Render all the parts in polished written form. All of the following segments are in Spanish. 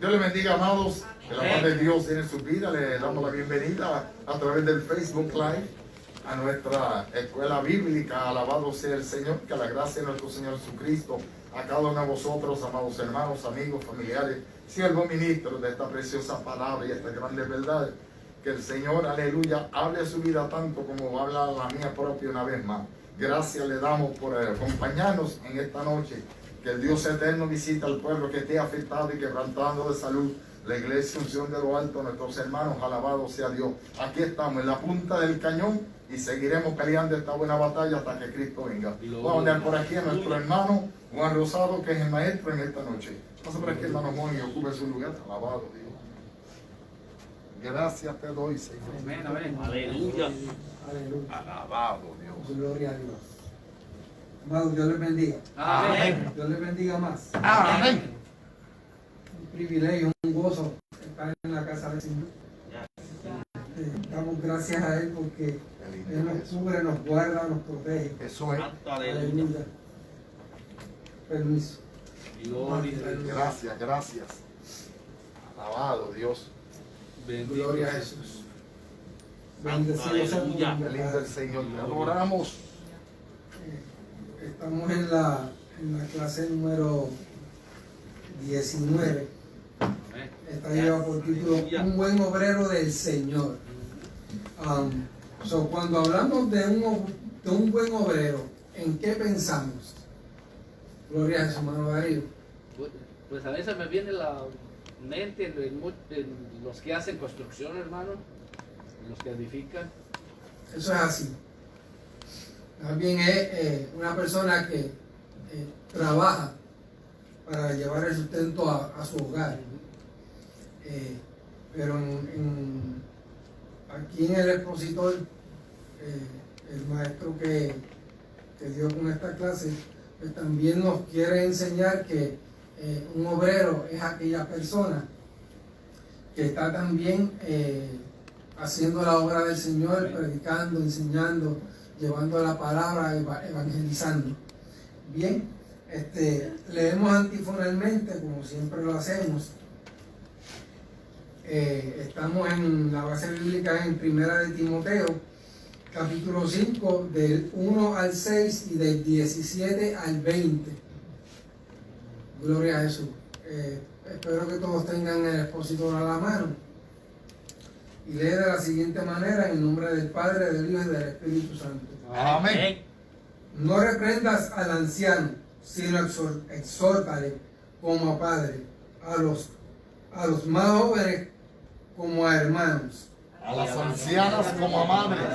Dios les bendiga, amados. Que la paz de Dios en su vida. Le damos la bienvenida a través del Facebook Live a nuestra escuela bíblica. Alabado sea el Señor. Que la gracia de nuestro Señor Jesucristo a cada uno de vosotros, amados hermanos, amigos, familiares, siervos ministros de esta preciosa palabra y estas grandes verdades. Que el Señor, aleluya, hable a su vida tanto como habla la mía propia una vez más. Gracias le damos por acompañarnos en esta noche. Que el Dios eterno visita al pueblo que esté afectado y quebrantando de salud. La iglesia Unción de lo Alto, nuestros hermanos, alabado sea Dios. Aquí estamos en la punta del cañón y seguiremos peleando esta buena batalla hasta que Cristo venga. Vamos a andar por aquí a nuestro hermano Juan Rosado, que es el maestro en esta noche. Pasa por aquí, hermano Juan, y ocupe su lugar. Alabado Dios. Gracias te doy, Señor. Amén, amén. Aleluya. Aleluya. Alabado Dios. Gloria a Dios. Amados, Dios les bendiga. Amén. Dios les bendiga más. Amén. Un privilegio, un gozo estar en la casa del Señor. Damos gracias a Él porque Él nos cubre, nos guarda, nos protege. Eso es. Aleluya. Permiso. Gracias, gracias. Alabado Dios. Gloria a Jesús. Bendecido sea tu Aleluya. nombre, Qué lindo el Padre. Señor. Te adoramos. Estamos en la clase número 19. Esta lleva por título Un buen obrero del Señor. Cuando hablamos de un buen obrero, ¿en qué pensamos? Gloria a Jesús, hermano Darío. Pues a veces me viene la mente en los que hacen construcción, hermano, en los que edifican. Eso es así. También es una persona que trabaja para llevar el sustento a su hogar. Pero aquí en el expositor, el maestro que dio con esta clase, pues también nos quiere enseñar que un obrero es aquella persona que está también haciendo la obra del Señor, predicando, enseñando, llevando la palabra, evangelizando. Bien, leemos antifonalmente, como siempre lo hacemos. Estamos en la base bíblica en Primera de Timoteo, capítulo 5, del 1 al 6 y del 17 al 20. Gloria a Jesús. Espero que todos tengan el expositor a la mano. Y lee de la siguiente manera, en el nombre del Padre, del Hijo y del Espíritu Santo. Amén. No reprendas al anciano, sino exhórtale como a padre, a los más jóvenes como a hermanos. A las ancianas como a madres,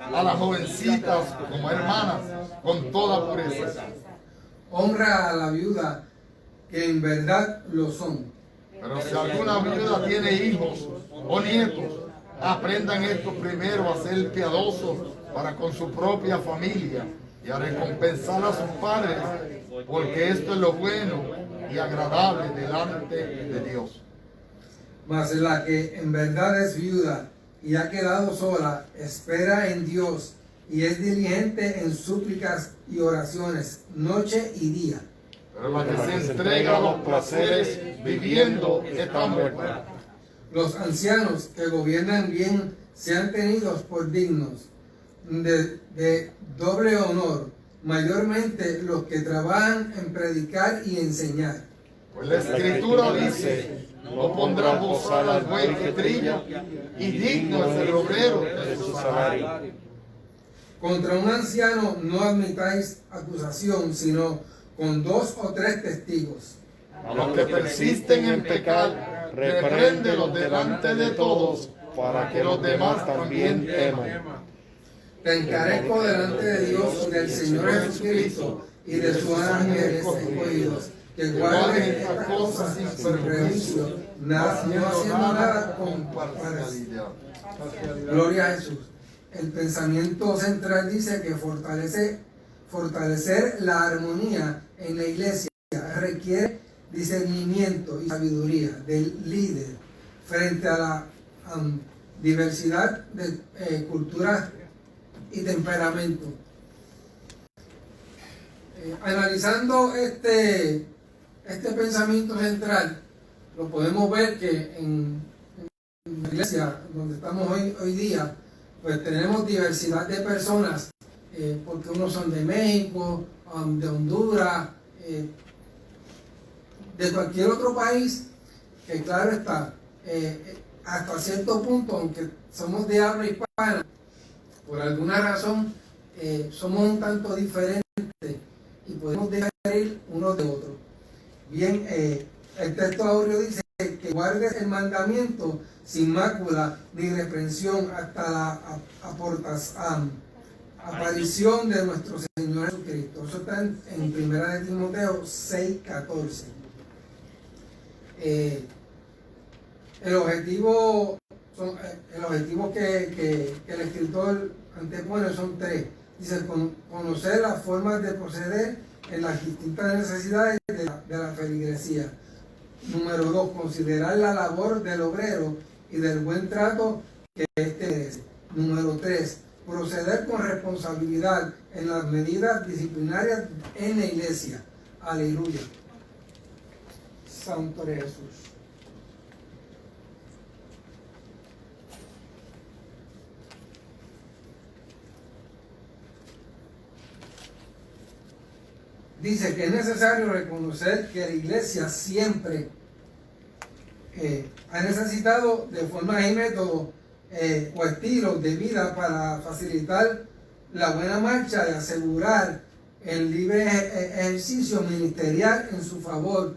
a las jovencitas como a hermanas, con toda pureza. Honra a la viuda, que en verdad lo son. Pero si alguna viuda tiene hijos o nietos, aprendan esto primero a ser piadosos para con su propia familia y a recompensar a sus padres, porque esto es lo bueno y agradable delante de Dios. Mas la que en verdad es viuda y ha quedado sola, espera en Dios y es diligente en súplicas y oraciones, noche y día. Pero la que se entrega a los placeres viviendo está muerta. Los ancianos que gobiernan bien sean tenidos por dignos de doble honor, mayormente los que trabajan en predicar y enseñar. Pues la Escritura dice: no pondrás bozal al buey que trilla, y digno es el obrero de su salario. Contra un anciano no admitáis acusación, sino con 2 o 3 testigos. A los que persisten en pecar, repréndelos delante de todos, para que los demás también teman. Te encarezco delante de Dios y del Señor Jesucristo y de sus ángeles escogidos, que guarden estas cosas sin prejuicio, no haciendo nada con parcialidad. Gloria a Jesús. El pensamiento central dice que fortalecer la armonía en la iglesia requiere discernimiento y sabiduría del líder frente a la diversidad de culturas y temperamento. Analizando este pensamiento central, lo podemos ver que en la iglesia donde estamos hoy día, pues tenemos diversidad de personas, porque unos son de México, de Honduras, de cualquier otro país, que claro está, hasta cierto punto, aunque somos de habla hispana, por alguna razón somos un tanto diferentes y podemos diferir unos de otros. Bien, el texto áureo dice que guardes el mandamiento sin mácula ni reprensión hasta la aparición de nuestro Señor Jesucristo. Eso está en 1 de Timoteo 6:14. El objetivo que el escritor antepone son tres. Dice, conocer las formas de proceder en las distintas necesidades de la feligresía. Número 2, considerar la labor del obrero y del buen trato que éste merece. Número 3, proceder con responsabilidad en las medidas disciplinarias en la iglesia. Aleluya. Santo eres Jesús. Dice que es necesario reconocer que la iglesia siempre ha necesitado de formas y métodos o estilos de vida para facilitar la buena marcha y asegurar el libre ejercicio ministerial en su favor,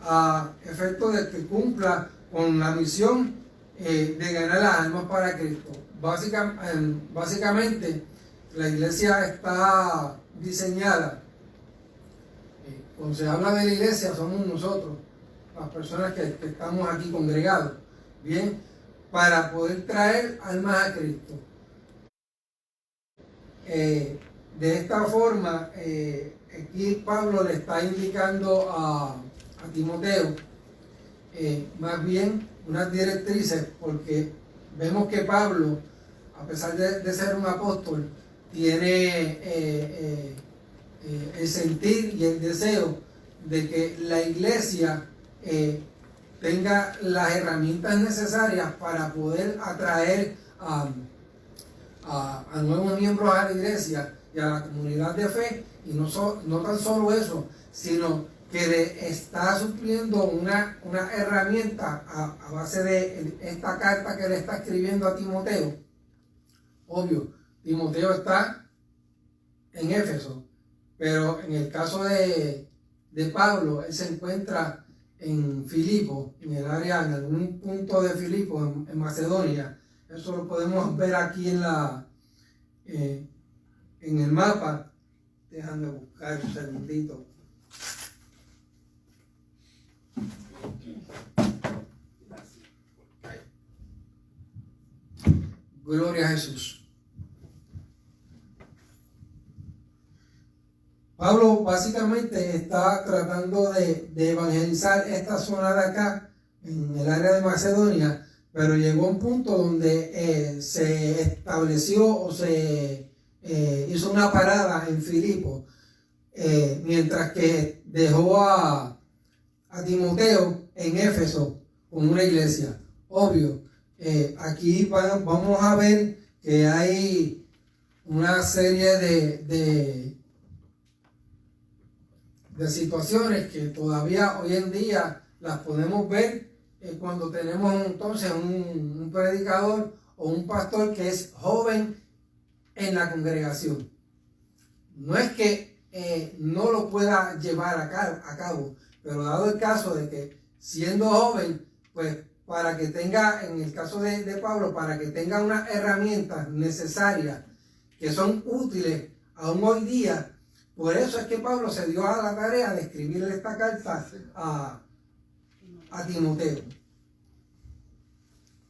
a efecto de que cumpla con la misión de ganar las almas para Cristo. Básicamente, la iglesia está diseñada. Cuando se habla de la iglesia, somos nosotros, las personas que estamos aquí congregados, bien, para poder traer almas a Cristo. De esta forma, aquí Pablo le está indicando a Timoteo, más bien unas directrices, porque vemos que Pablo, a pesar de ser un apóstol, tiene el sentir y el deseo de que la iglesia tenga las herramientas necesarias para poder atraer a nuevos miembros a la iglesia y a la comunidad de fe, y no tan solo eso, sino que le está supliendo una herramienta a base de esta carta que le está escribiendo a Timoteo. Obvio, Timoteo está en Éfeso, pero en el caso de Pablo, él se encuentra en Filipo, en el área, en algún punto de Filipo, en Macedonia. Eso lo podemos ver aquí en el mapa. Déjame buscar un segundito. Gloria a Jesús. Pablo básicamente está tratando de evangelizar esta zona de acá, en el área de Macedonia, pero llegó a un punto donde se estableció o se hizo una parada en Filipo, mientras que dejó a Timoteo en Éfeso con una iglesia. Obvio, aquí vamos a ver que hay una serie de situaciones que todavía hoy en día las podemos ver cuando tenemos entonces un predicador o un pastor que es joven en la congregación. No es que no lo pueda llevar a cabo, pero dado el caso de que siendo joven, pues para que tenga, en el caso de Pablo, para que tenga unas herramientas necesarias que son útiles aún hoy día. Por eso es que Pablo se dio a la tarea de escribirle esta carta a Timoteo.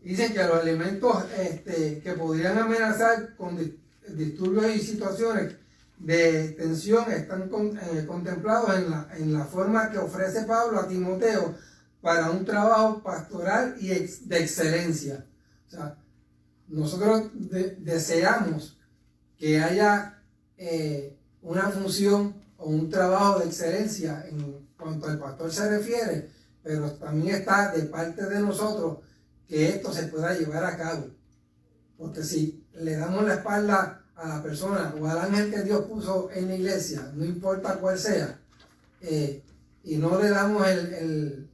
Dicen que los elementos que podrían amenazar con disturbios y situaciones de tensión están contemplados en la forma que ofrece Pablo a Timoteo para un trabajo pastoral y de excelencia. O sea, nosotros deseamos que haya una función o un trabajo de excelencia en cuanto al pastor se refiere, pero también está de parte de nosotros que esto se pueda llevar a cabo. Porque si le damos la espalda a la persona o al ángel que Dios puso en la iglesia, no importa cuál sea, y no le damos el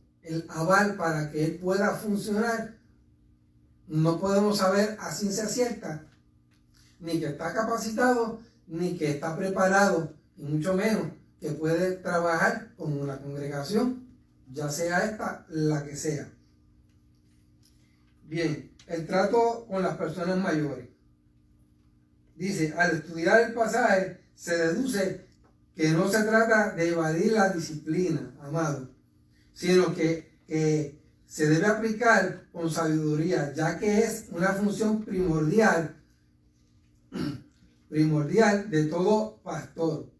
aval para que él pueda funcionar, no podemos saber a ciencia cierta ni que está capacitado, ni que está preparado, y mucho menos que puede trabajar con una congregación, ya sea esta la que sea. Bien, el trato con las personas mayores. Dice, al estudiar el pasaje se deduce que no se trata de evadir la disciplina, amado, sino que se debe aplicar con sabiduría, ya que es una función primordial de todo pastor.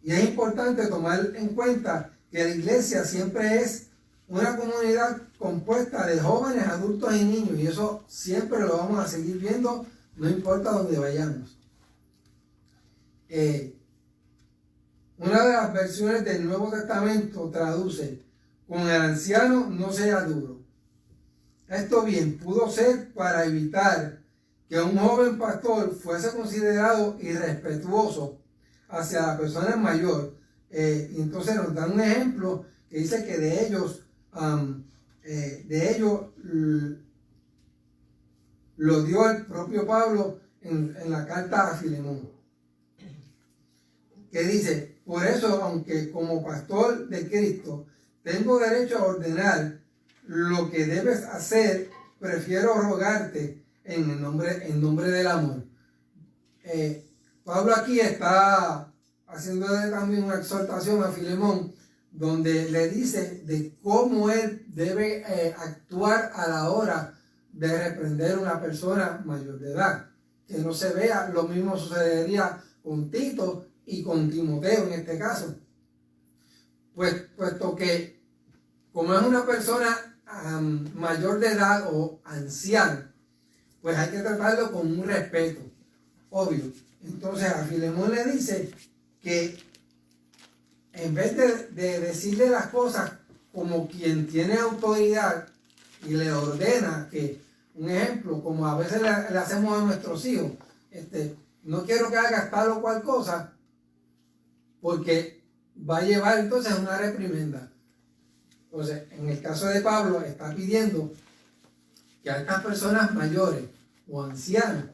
Y es importante tomar en cuenta que la iglesia siempre es una comunidad compuesta de jóvenes, adultos y niños, y eso siempre lo vamos a seguir viendo, no importa dónde vayamos. Una de las versiones del Nuevo Testamento traduce: con el anciano no sea duro. Esto bien pudo ser para evitar que un joven pastor fuese considerado irrespetuoso hacia la persona mayor. Y entonces nos dan un ejemplo que dice que de ellos lo dio el propio Pablo en la carta a Filemón, que dice: por eso, aunque como pastor de Cristo tengo derecho a ordenar lo que debes hacer, prefiero rogarte en nombre del amor. Pablo aquí está haciendo también una exhortación a Filemón, donde le dice de cómo él debe actuar a la hora de reprender a una persona mayor de edad. Que no se vea, lo mismo sucedería con Tito y con Timoteo en este caso. Puesto que como es una persona mayor de edad o anciano, pues hay que tratarlo con un respeto, obvio. Entonces a Filemón le dice que en vez de decirle las cosas como quien tiene autoridad y le ordena, que un ejemplo, como a veces le hacemos a nuestros hijos, no quiero que hagas tal o cual cosa, porque va a llevar entonces una reprimenda. Entonces, en el caso de Pablo, está pidiendo que a estas personas mayores o ancianos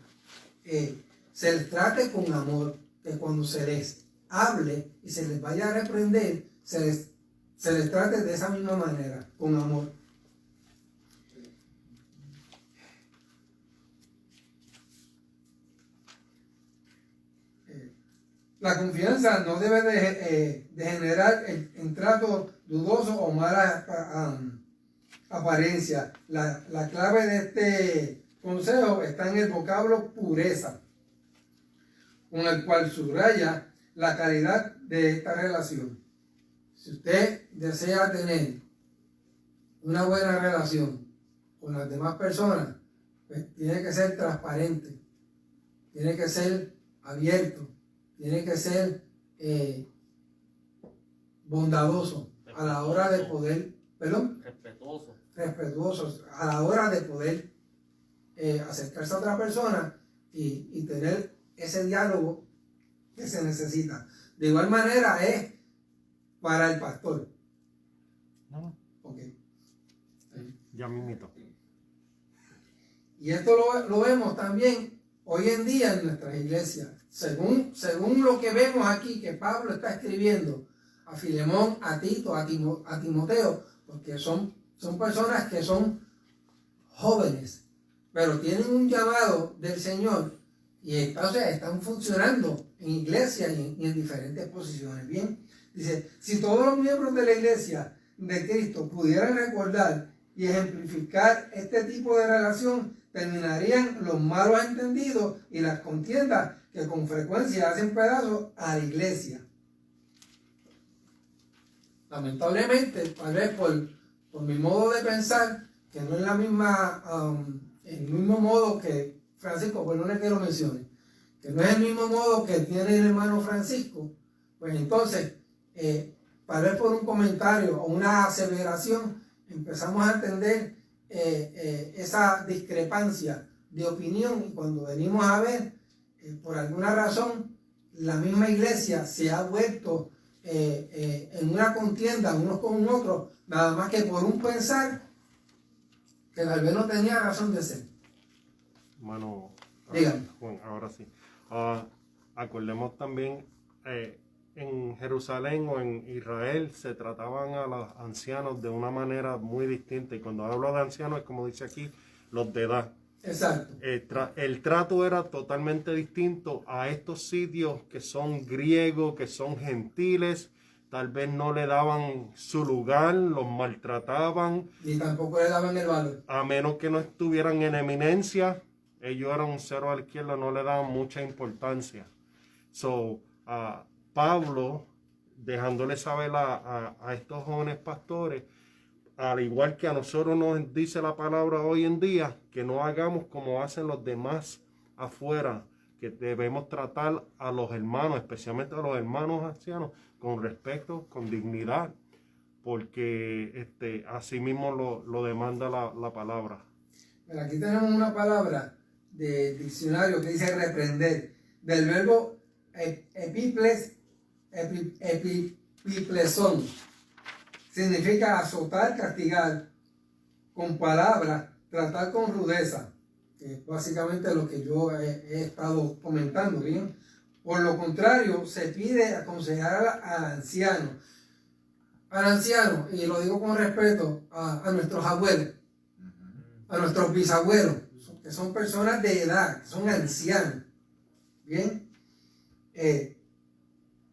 se les trate con amor, que cuando se les hable y se les vaya a reprender, se les trate de esa misma manera, con amor. La confianza no debe de generar en trato dudoso o mala apariencia. La clave de este consejo está en el vocablo pureza, con el cual subraya la calidad de esta relación. Si usted desea tener una buena relación con las demás personas, pues tiene que ser transparente, tiene que ser abierto, tiene que ser bondadoso a la hora de poder, respetuoso a la hora de poder acercarse a otra persona y tener ese diálogo que se necesita. De igual manera es para el pastor. No. Okay. Ya mismito. Y esto lo vemos también hoy en día en nuestras iglesias. Según lo que vemos aquí, que Pablo está escribiendo a Filemón, a Tito, a Timoteo, porque son personas que son jóvenes, pero tienen un llamado del Señor y entonces están funcionando en iglesia y en diferentes posiciones. Bien, dice: si todos los miembros de la iglesia de Cristo pudieran recordar y ejemplificar este tipo de relación, terminarían los malos entendidos y las contiendas que con frecuencia hacen pedazos a la iglesia. Lamentablemente, tal vez por mi modo de pensar, que no es la misma, el mismo modo que Francisco, pues no le quiero mencionar, que no es el mismo modo que tiene el hermano Francisco, pues entonces tal vez por un comentario o una aseveración, empezamos a entender esa discrepancia de opinión, y cuando venimos a ver, por alguna razón, la misma iglesia se ha vuelto en una contienda unos con otros, nada más que por un pensar que tal vez no tenía razón de ser. Mano, Dígame. Juan, ahora sí. Acordemos también, en Jerusalén o en Israel se trataban a los ancianos de una manera muy distinta. Y cuando hablo de ancianos es como dice aquí, los de edad. Exacto. El trato era totalmente distinto a estos sitios que son griegos, que son gentiles. Tal vez no le daban su lugar, los maltrataban. Ni tampoco le daban el valor. A menos que no estuvieran en eminencia, ellos eran un cero a la izquierda, no le daban mucha importancia. Pablo, dejándole saber a estos jóvenes pastores, al igual que a nosotros nos dice la palabra hoy en día, que no hagamos como hacen los demás afuera, que debemos tratar a los hermanos, especialmente a los hermanos ancianos, con respeto, con dignidad, porque así mismo lo demanda la palabra. Pero aquí tenemos una palabra de diccionario que dice reprender, del verbo epipleson. Significa azotar, castigar, con palabras, tratar con rudeza, que es básicamente lo que yo he estado comentando, ¿bien? Por lo contrario, se pide aconsejar al anciano, y lo digo con respeto a nuestros abuelos, a nuestros bisabuelos, que son personas de edad, que son ancianos, ¿bien?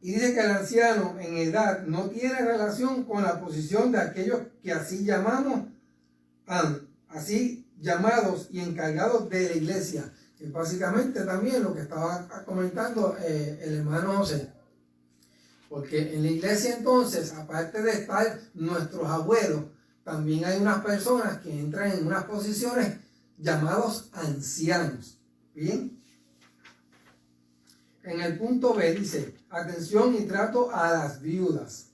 Y dice que el anciano en edad no tiene relación con la posición de aquellos que así llamados y encargados de la iglesia, que básicamente también lo que estaba comentando el hermano José. Porque en la iglesia entonces, aparte de estar nuestros abuelos, también hay unas personas que entran en unas posiciones llamados ancianos. ¿Bien? En el punto B dice, atención y trato a las viudas.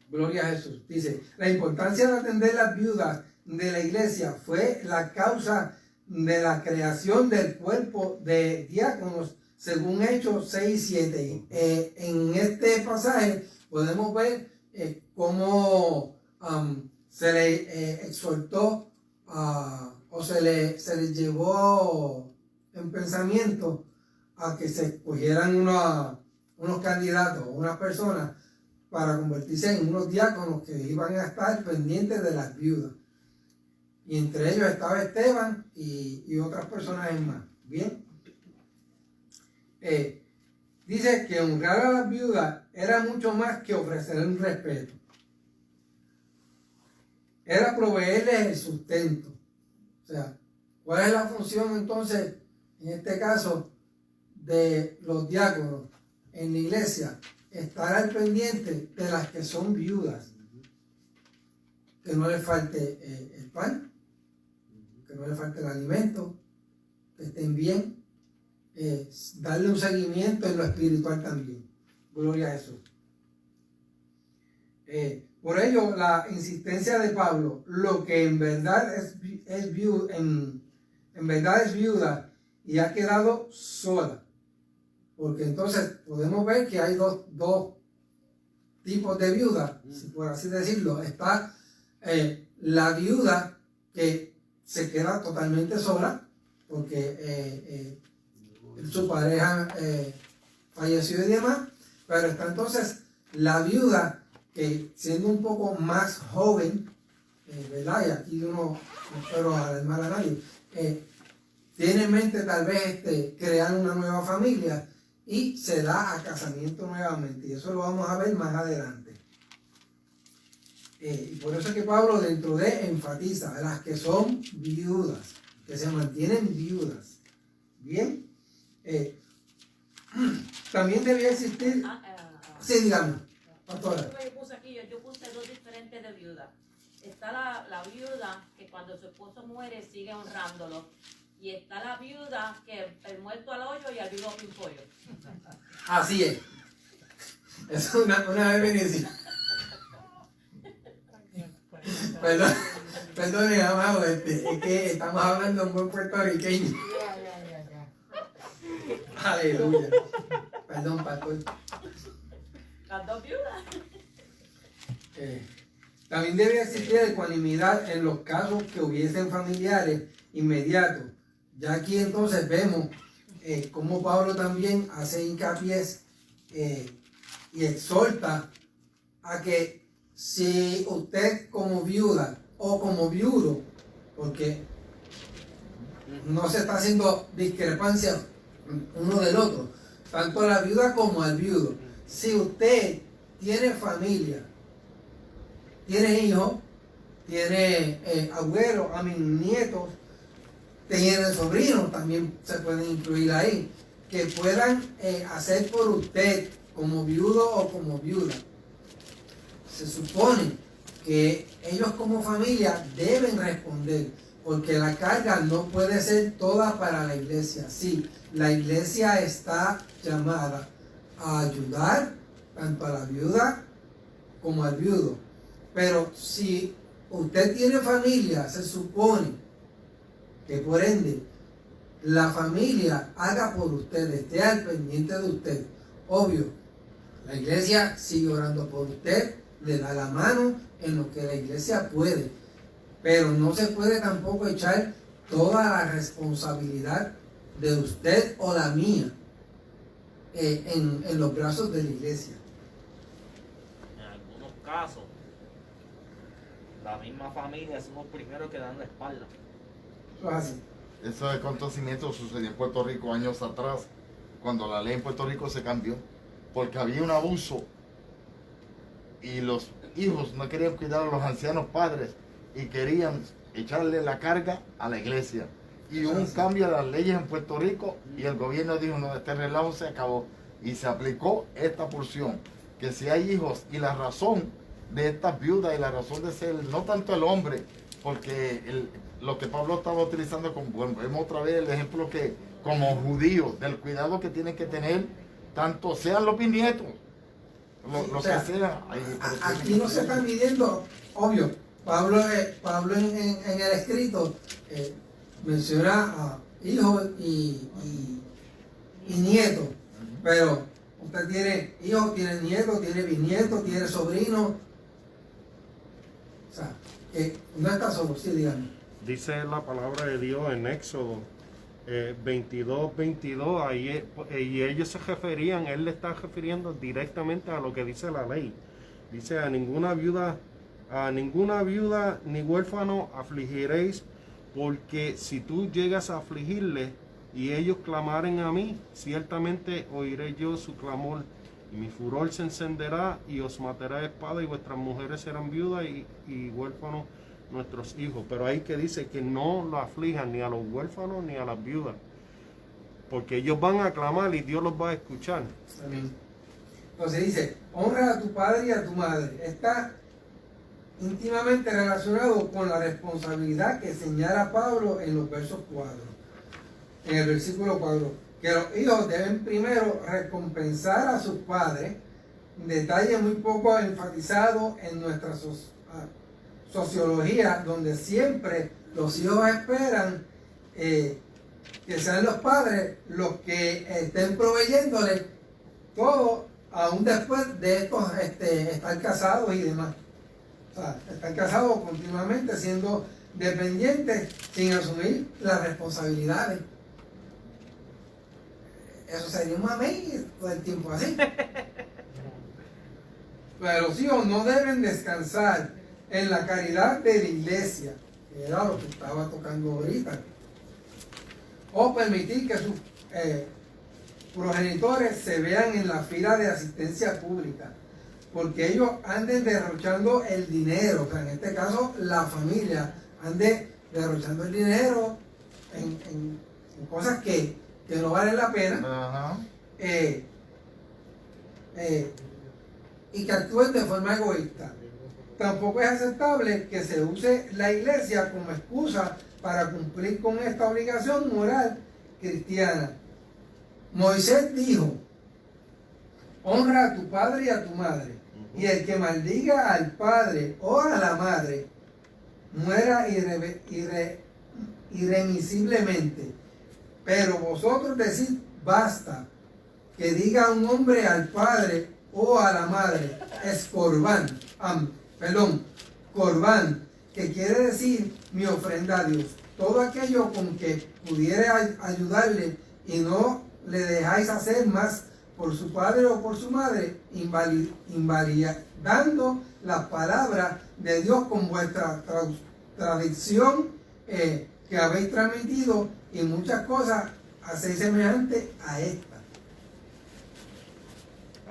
Gloria a Jesús. Dice, la importancia de atender las viudas de la iglesia fue la causa de la creación del cuerpo de diáconos, según Hechos 6 y 7. En este pasaje podemos ver cómo se le exhortó o se le llevó en pensamiento a que se escogieran unos candidatos, unas personas para convertirse en unos diáconos que iban a estar pendientes de las viudas. Y entre ellos estaba Esteban y otras personas más. Bien. Dice que honrar a las viudas era mucho más que ofrecer un respeto. Era proveerles el sustento. O sea, ¿cuál es la función entonces, en este caso, de los diáconos en la iglesia? Estar al pendiente de las que son viudas, que no les falte el pan, que no les falte el alimento, que estén bien, darle un seguimiento en lo espiritual también. Gloria a Jesús. Por ello, la insistencia de Pablo, lo que en verdad es viuda, en verdad es viuda y ha quedado sola. Porque entonces podemos ver que hay dos tipos de viudas, si por así decirlo. Está la viuda que se queda totalmente sola porque su pareja falleció y demás, pero está entonces la viuda que, siendo un poco más joven, ¿verdad? Y aquí yo no espero alarmar a nadie, tiene en mente tal vez crear una nueva familia y se da a casamiento nuevamente, y eso lo vamos a ver más adelante. Y por eso es que Pablo dentro de enfatiza las que son viudas, que se mantienen viudas. Bien. También debía existir. Sí, digamos, pastora. Yo puse dos diferentes de viuda. Está la viuda que cuando su esposo muere sigue honrándolo. Y está la viuda que el muerto al hoyo y al vivo pimpollo. Así es. Es una definición. Perdón, perdón, amado, es que estamos hablando en buen puertorriqueño. Aleluya. Perdón, pastor. Las dos viudas. También debe existir ecuanimidad en los casos que hubiesen familiares inmediatos. Ya aquí entonces vemos cómo Pablo también hace hincapié y exhorta a que si usted como viuda o como viudo, porque no se está haciendo discrepancia uno del otro, tanto a la viuda como al viudo. Si usted tiene familia, tiene hijos, tiene abuelos, nietos, tiene sobrinos, también se pueden incluir ahí, que puedan hacer por usted como viudo o como viuda. Se supone que ellos como familia deben responder, porque la carga no puede ser toda para la iglesia. Sí, la iglesia está llamada a ayudar tanto a la viuda como al viudo. Pero si usted tiene familia, se supone que por ende la familia haga por usted, esté al pendiente de usted. Obvio, la iglesia sigue orando por usted, le da la mano en lo que la iglesia puede, pero no se puede tampoco echar toda la responsabilidad de usted o la mía en los brazos de la iglesia. En algunos casos, la misma familia son los primeros que dan la espalda. Eso es así. Ese acontecimiento sucedió en Puerto Rico años atrás, cuando la ley en Puerto Rico se cambió, porque había un abuso y los hijos no querían cuidar a los ancianos padres y querían echarle la carga a la iglesia. Y hubo un cambio a las leyes en Puerto Rico y el gobierno dijo, no, este relajo se acabó. Y se aplicó esta porción, que si hay hijos, y la razón de estas viudas y la razón de ser, no tanto el hombre, porque lo que Pablo estaba utilizando, vemos otra vez el ejemplo que como judíos, del cuidado que tienen que tener, tanto sean los bisnietos, los que sean. Aquí no se están midiendo, obvio, Pablo en el escrito menciona a hijos y nietos, pero usted tiene hijos, tiene nietos, tiene bisnietos, tiene sobrinos, o sea, no está solo, sí, díganme. Dice la palabra de Dios en Éxodo 22, ahí, y ellos se referían, él le está refiriendo directamente a lo que dice la ley. Dice, a ninguna viuda ni huérfano afligiréis, porque si tú llegas a afligirle y ellos clamaren a mí, ciertamente oiré yo su clamor, y mi furor se encenderá y os matará espada, y vuestras mujeres serán viudas y huérfanos nuestros hijos. Pero ahí que dice que no lo aflijan ni a los huérfanos ni a las viudas, porque ellos van a clamar y Dios los va a escuchar. Amén. Entonces dice, honra a tu padre y a tu madre. Está íntimamente relacionado con la responsabilidad que señala Pablo en los versos 4. En el versículo 4, que los hijos deben primero recompensar a sus padres, un detalle muy poco enfatizado en nuestra sociología, donde siempre los hijos esperan que sean los padres los que estén proveyéndoles todo, aún después de estos estar casados y demás. O sea, están casados continuamente siendo dependientes sin asumir las responsabilidades. Eso sería un mamey todo el tiempo así. Pero los hijos no deben descansar en la caridad de la iglesia, que era lo que estaba tocando ahorita, o permitir que sus progenitores se vean en la fila de asistencia pública, porque ellos anden derrochando el dinero, o sea, en este caso la familia ande derrochando el dinero en cosas que no valen la pena, y que actúen de forma egoísta. Tampoco es aceptable que se use la iglesia como excusa para cumplir con esta obligación moral cristiana. Moisés dijo, honra a tu padre y a tu madre. Y el que maldiga al padre o a la madre, muera irremisiblemente. Pero vosotros decid, basta, que diga un hombre al padre o a la madre, es corbán, corbán, que quiere decir mi ofrenda a Dios. Todo aquello con que pudiera ayudarle y no le dejáis hacer más por su padre o por su madre, invalidando la palabra de Dios con vuestra tradición que habéis transmitido, y muchas cosas hacéis semejante a esta.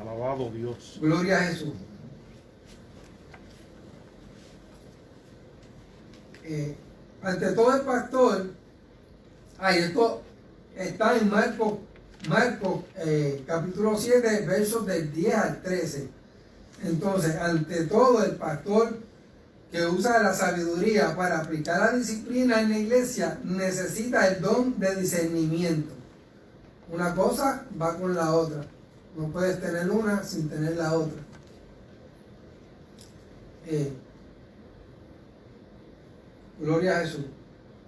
Alabado Dios. Gloria a Jesús. Ante todo el pastor, esto está en Marcos capítulo 7, versos del 10 al 13. Entonces, ante todo el pastor que usa la sabiduría para aplicar la disciplina en la iglesia necesita el don de discernimiento. Una cosa va con la otra. No puedes tener una sin tener la otra. Gloria a Jesús.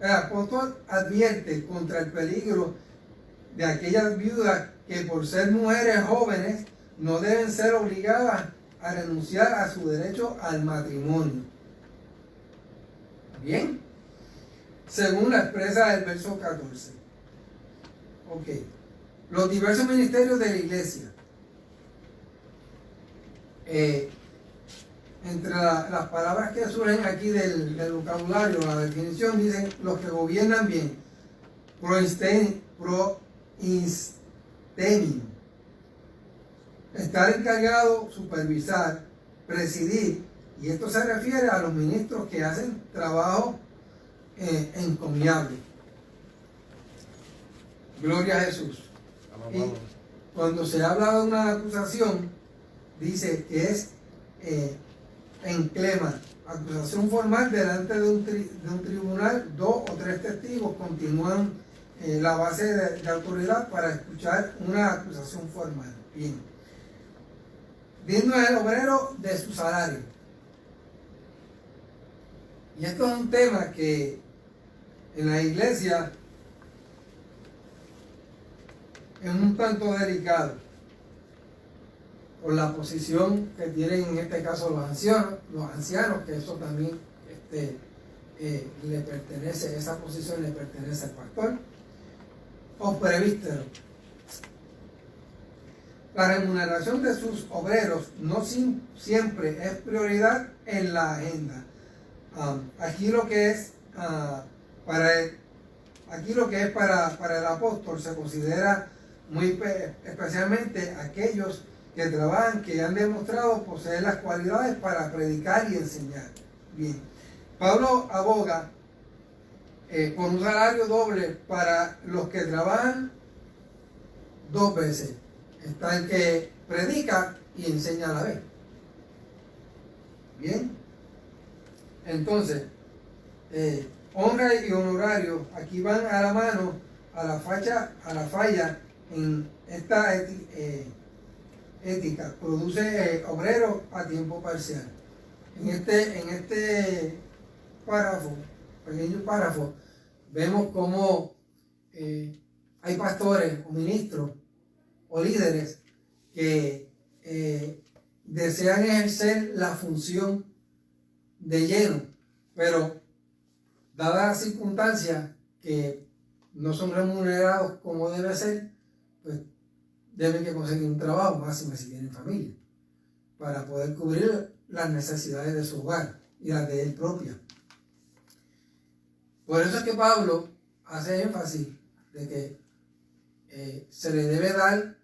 El apóstol advierte contra el peligro de aquellas viudas que por ser mujeres jóvenes no deben ser obligadas a renunciar a su derecho al matrimonio. Bien, según la expresa del verso 14. Ok, los diversos ministerios de la iglesia. Entre las palabras que surgen aquí del vocabulario, la definición dicen los que gobiernan bien, proinstenio, estar encargado, supervisar, presidir, y esto se refiere a los ministros que hacen trabajo encomiable. Gloria a Jesús. Y cuando se habla de una acusación, dice que es enclema, acusación formal delante de un tribunal. 2 o 3 testigos continúan la base de autoridad para escuchar una acusación formal. Bien. Digno es el obrero de su salario. Y esto es un tema que en la iglesia es un tanto delicado, por la posición que tienen en este caso los ancianos, que eso también le pertenece, esa posición le pertenece al pastor, o presbítero. La remuneración de sus obreros no siempre es prioridad en la agenda. Aquí lo que es para el apóstol se considera muy especialmente aquellos que trabajan, que han demostrado poseer las cualidades para predicar y enseñar. Bien, Pablo aboga por un salario doble para los que trabajan 2 veces. Está el que predica y enseña a la vez. Bien, entonces honra y honorario aquí van a la mano, a la falla en esta ética. Produce obreros a tiempo parcial. En este párrafo, pequeño párrafo, vemos cómo hay pastores o ministros o líderes que desean ejercer la función de lleno, pero dadas las circunstancias que no son remunerados como debe ser, pues deben que conseguir un trabajo, máximo si tienen familia, para poder cubrir las necesidades de su hogar y las de él propia. Por eso es que Pablo hace énfasis de que se le debe dar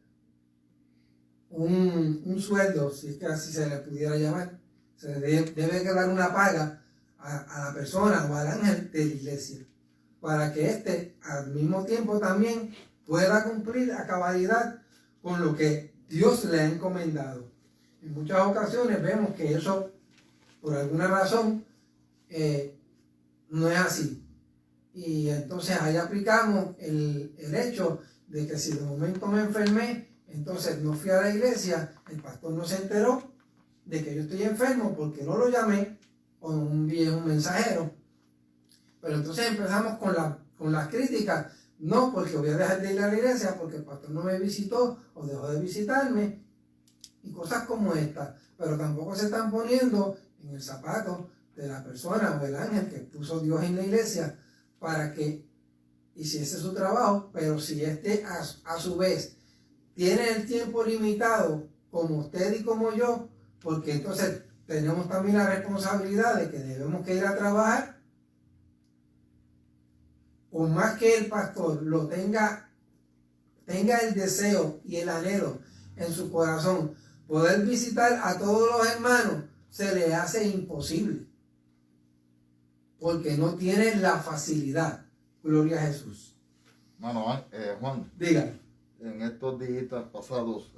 un sueldo, si es que así se le pudiera llamar, se le debe dar una paga a la persona o al ángel de la iglesia, para que éste al mismo tiempo también pueda cumplir a cabalidad con lo que Dios le ha encomendado. En muchas ocasiones vemos que eso, por alguna razón, no es así. Y entonces ahí aplicamos el hecho de que si de momento me enfermé entonces no fui a la iglesia, el pastor no se enteró de que yo estoy enfermo porque no lo llamé o envié un mensajero. Pero entonces empezamos con las críticas. No, porque voy a dejar de ir a la iglesia porque el pastor no me visitó o dejó de visitarme y cosas como estas. Pero tampoco se están poniendo en el zapato de la persona o el ángel que puso Dios en la iglesia para que hiciese su trabajo. Pero si este a su vez tiene el tiempo limitado como usted y como yo, porque entonces tenemos también la responsabilidad de que debemos que ir a trabajar, por más que el pastor lo tenga el deseo y el anhelo en su corazón, poder visitar a todos los hermanos, se le hace imposible, porque no tiene la facilidad. Gloria a Jesús. Mano, Juan, Diga. en estos días pasados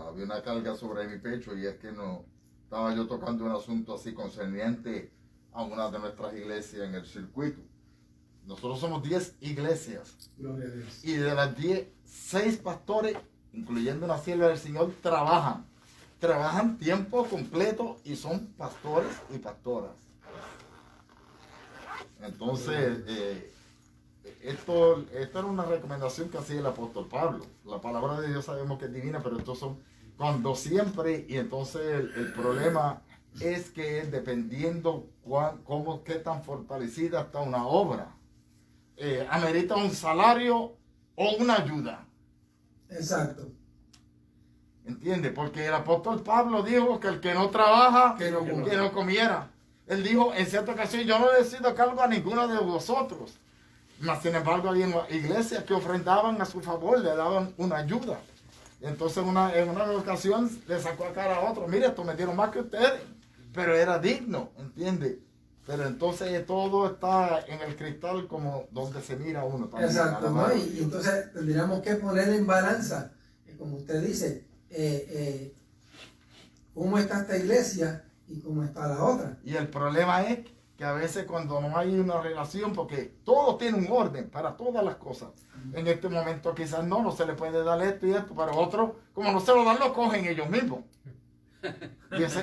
había una carga sobre mi pecho y es que no estaba yo tocando un asunto así concerniente a una de nuestras iglesias en el circuito. Nosotros somos 10 iglesias. Gloria a Dios. Y de las 10, 6 pastores, incluyendo una sierva del Señor, trabajan tiempo completo y son pastores y pastoras. Entonces, esto era una recomendación que hacía el apóstol Pablo. La palabra de Dios sabemos que es divina, pero estos son cuando siempre, y entonces el problema es que dependiendo qué tan fortalecida está una obra, amerita un salario o una ayuda. Exacto. ¿Entiende? Porque el apóstol Pablo dijo que el que no trabaja, Que no comiera. Él dijo en cierta ocasión, yo no necesito cargo a ninguno de vosotros. Mas, sin embargo, había iglesias que ofrendaban a su favor, le daban una ayuda. Entonces, en una ocasión le sacó a cara a otro, mire, esto me dieron más que ustedes, pero era digno, ¿entiende? Pero entonces todo está en el cristal como donde se mira uno también. Exacto, ¿no? Y entonces tendríamos que poner en balanza, como usted dice, cómo está esta iglesia y cómo está la otra. Y el problema es que a veces cuando no hay una relación, porque todo tiene un orden para todas las cosas. En este momento quizás no se le puede dar esto y esto, pero otros, como no se lo dan, lo cogen ellos mismos. Y eso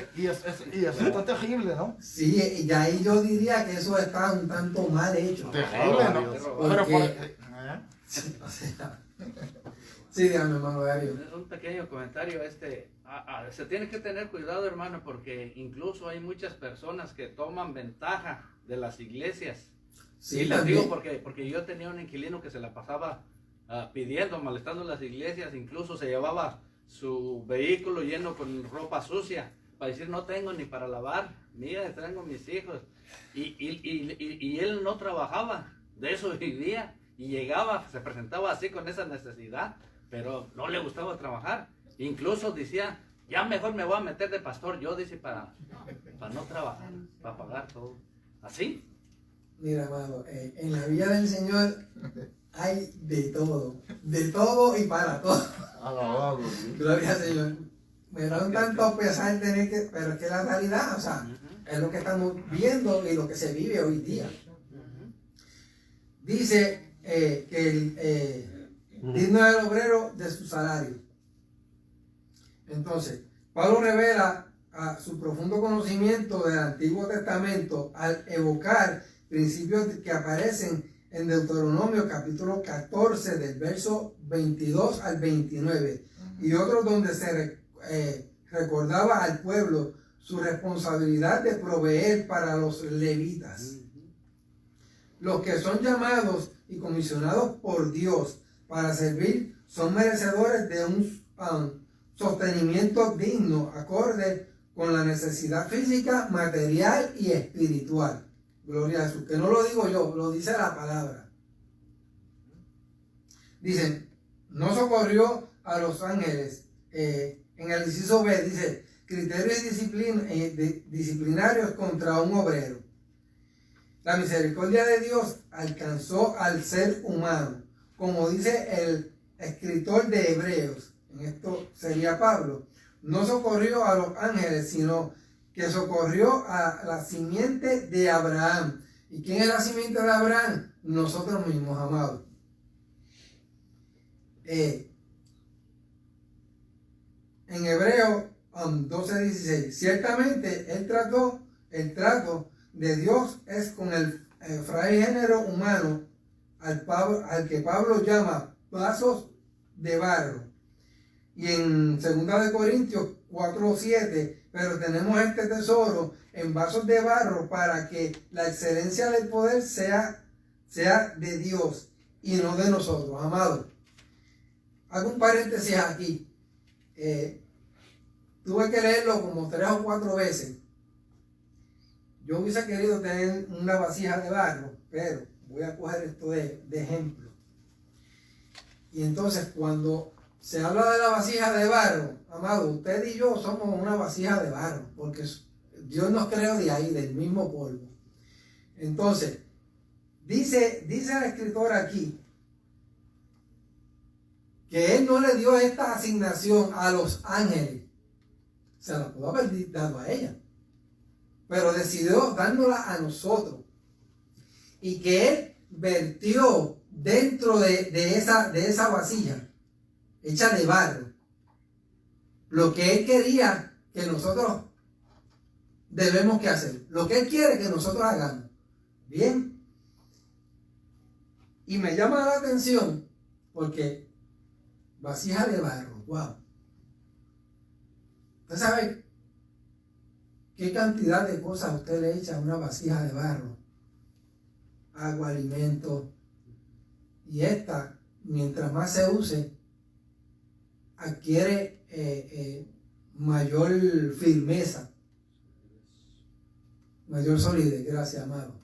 está terrible, ¿no? Sí, y ahí yo diría que eso está un tanto mal hecho. Terrible, ¿no? Porque- O sea, sí, dígame, hermano Darío. Un pequeño comentario, se tiene que tener cuidado, hermano, porque incluso hay muchas personas que toman ventaja de las iglesias. Sí, y les también. digo porque yo tenía un inquilino que se la pasaba pidiendo, molestando las iglesias, incluso se llevaba su vehículo lleno con ropa sucia para decir no tengo ni para lavar, mira, traigo mis hijos. Y él no trabajaba, de eso vivía, y llegaba, se presentaba así con esa necesidad, pero no le gustaba trabajar. Incluso decía, ya mejor me voy a meter de pastor yo, dice, para no trabajar, para pagar todo. ¿Así? Mira, amado, en la vida del Señor hay de todo y para todo. Alabado, ¿sí? Gloria al Señor. Me da un tanto pesar tener que, pero es que la realidad, o sea, es lo que estamos viendo y lo que se vive hoy día. Dice que digno del obrero de su salario. Entonces, Pablo revela a su profundo conocimiento del Antiguo Testamento al evocar principios que aparecen en Deuteronomio capítulo 14 del verso 22 al 29 y otros donde se recordaba al pueblo su responsabilidad de proveer para los levitas. Los que son llamados y comisionados por Dios para servir son merecedores de un sostenimiento digno, acorde con la necesidad física, material y espiritual. Gloria a Jesús. Que no lo digo yo, lo dice la palabra. Dicen, no socorrió a los ángeles. En el inciso B dice, criterios disciplinarios contra un obrero. La misericordia de Dios alcanzó al ser humano. Como dice el escritor de Hebreos, en esto sería Pablo, no socorrió a los ángeles, sino que socorrió a la simiente de Abraham. ¿Y quién es la simiente de Abraham? Nosotros mismos, amados. en Hebreos 12:16. Ciertamente el trato de Dios es con el frágil género humano al que Pablo llama vasos de barro. Y en 2 Corintios 4:7, pero tenemos este tesoro en vasos de barro para que la excelencia del poder sea de Dios y no de nosotros, amados. Hago un paréntesis aquí. Tuve que leerlo como 3 o 4 veces. Yo hubiese querido tener una vasija de barro, pero voy a coger esto de ejemplo. Y entonces cuando se habla de la vasija de barro, amado, usted y yo somos una vasija de barro, porque Dios nos creó de ahí, del mismo polvo. Entonces, dice el escritor aquí, que Él no le dio esta asignación a los ángeles. Se la pudo haber dado a ella, pero decidió dándola a nosotros. Y que Él vertió dentro de esa vasija hecha de barro lo que Él quería que nosotros debemos que hacer, lo que Él quiere que nosotros hagamos. Bien. Y me llama la atención porque vasija de barro, wow. ¿Usted sabe qué cantidad de cosas usted le echa a una vasija de barro? Agua, alimento. Y esta, mientras más se use, adquiere mayor firmeza, mayor solidez. Gracias, amado.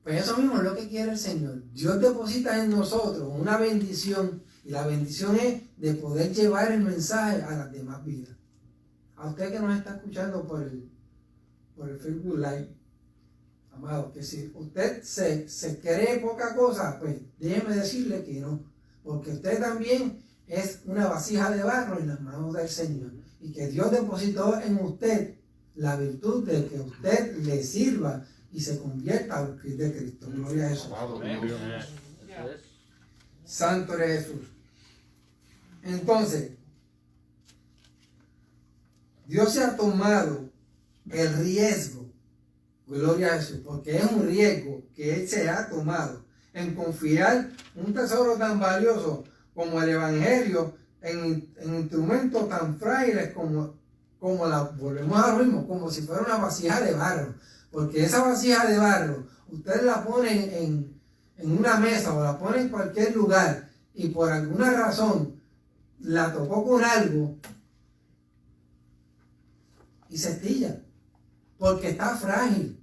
Pues eso mismo es lo que quiere el Señor. Dios deposita en nosotros una bendición, y la bendición es de poder llevar el mensaje a las demás vidas. A usted que nos está escuchando por el Facebook Live, amado, que si usted se cree poca cosa, pues déjeme decirle que no, porque usted también es una vasija de barro en las manos del Señor, y que Dios depositó en usted la virtud de que usted le sirva y se convierta al pies de Cristo. Gloria a Jesús. Santo eres Jesús. Entonces, Dios se ha tomado el riesgo, gloria a Jesús, porque es un riesgo que Él se ha tomado en confiar un tesoro tan valioso como el Evangelio en instrumentos tan frágiles como volvemos a lo mismo, como si fuera una vasija de barro. Porque esa vasija de barro, usted la pone en una mesa o la pone en cualquier lugar y por alguna razón la tocó con algo y se estilla, porque está frágil.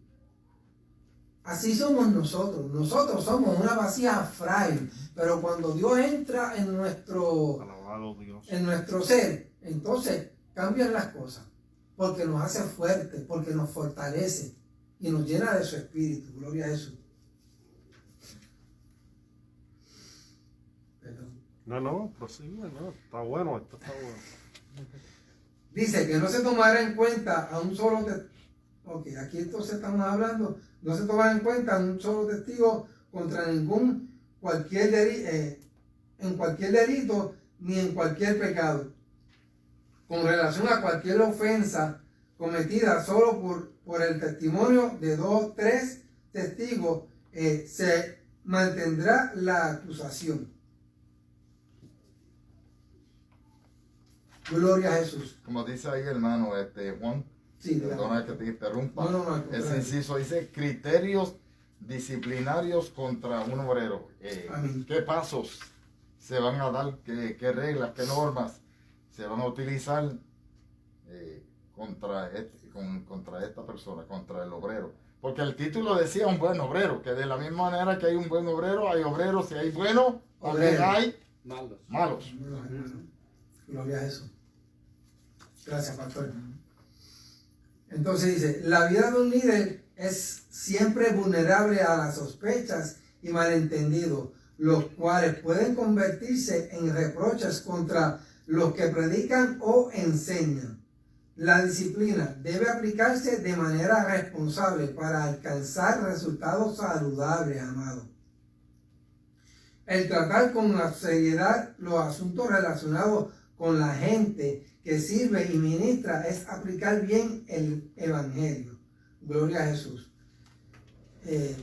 Así somos nosotros. Nosotros somos una vasija frágil, pero cuando Dios entra en nuestro ser, entonces cambian las cosas, porque nos hace fuertes, porque nos fortalece y nos llena de su espíritu. Gloria a Jesús. Perdón. No, prosigue, no, está bueno, esto está bueno. Dice que no se tomará en cuenta a un solo testigo. Ok, aquí entonces estamos hablando, no se tomará en cuenta a un solo testigo contra cualquier delito ni en cualquier pecado, con relación a cualquier ofensa cometida solo por el testimonio de 2 o 3 testigos, se mantendrá la acusación. Gloria a Jesús. Como dice ahí, hermano, Juan, Sí, perdona que te interrumpa. No, Ese inciso dice criterios disciplinarios contra un obrero. ¿Qué pasos se van a dar? ¿Qué reglas, qué normas se van a utilizar contra esta persona, contra el obrero? Porque el título decía un buen obrero, que de la misma manera que hay un buen obrero, hay obreros, y hay buenos, también hay malos. Gloria a Jesús. Gracias, pastor. Entonces dice, la vida de un líder es siempre vulnerable a las sospechas y malentendidos, los cuales pueden convertirse en reproches contra los que predican o enseñan. La disciplina debe aplicarse de manera responsable para alcanzar resultados saludables, amado. El tratar con la seriedad los asuntos relacionados con la gente que sirve y ministra es aplicar bien el Evangelio. Gloria a Jesús. En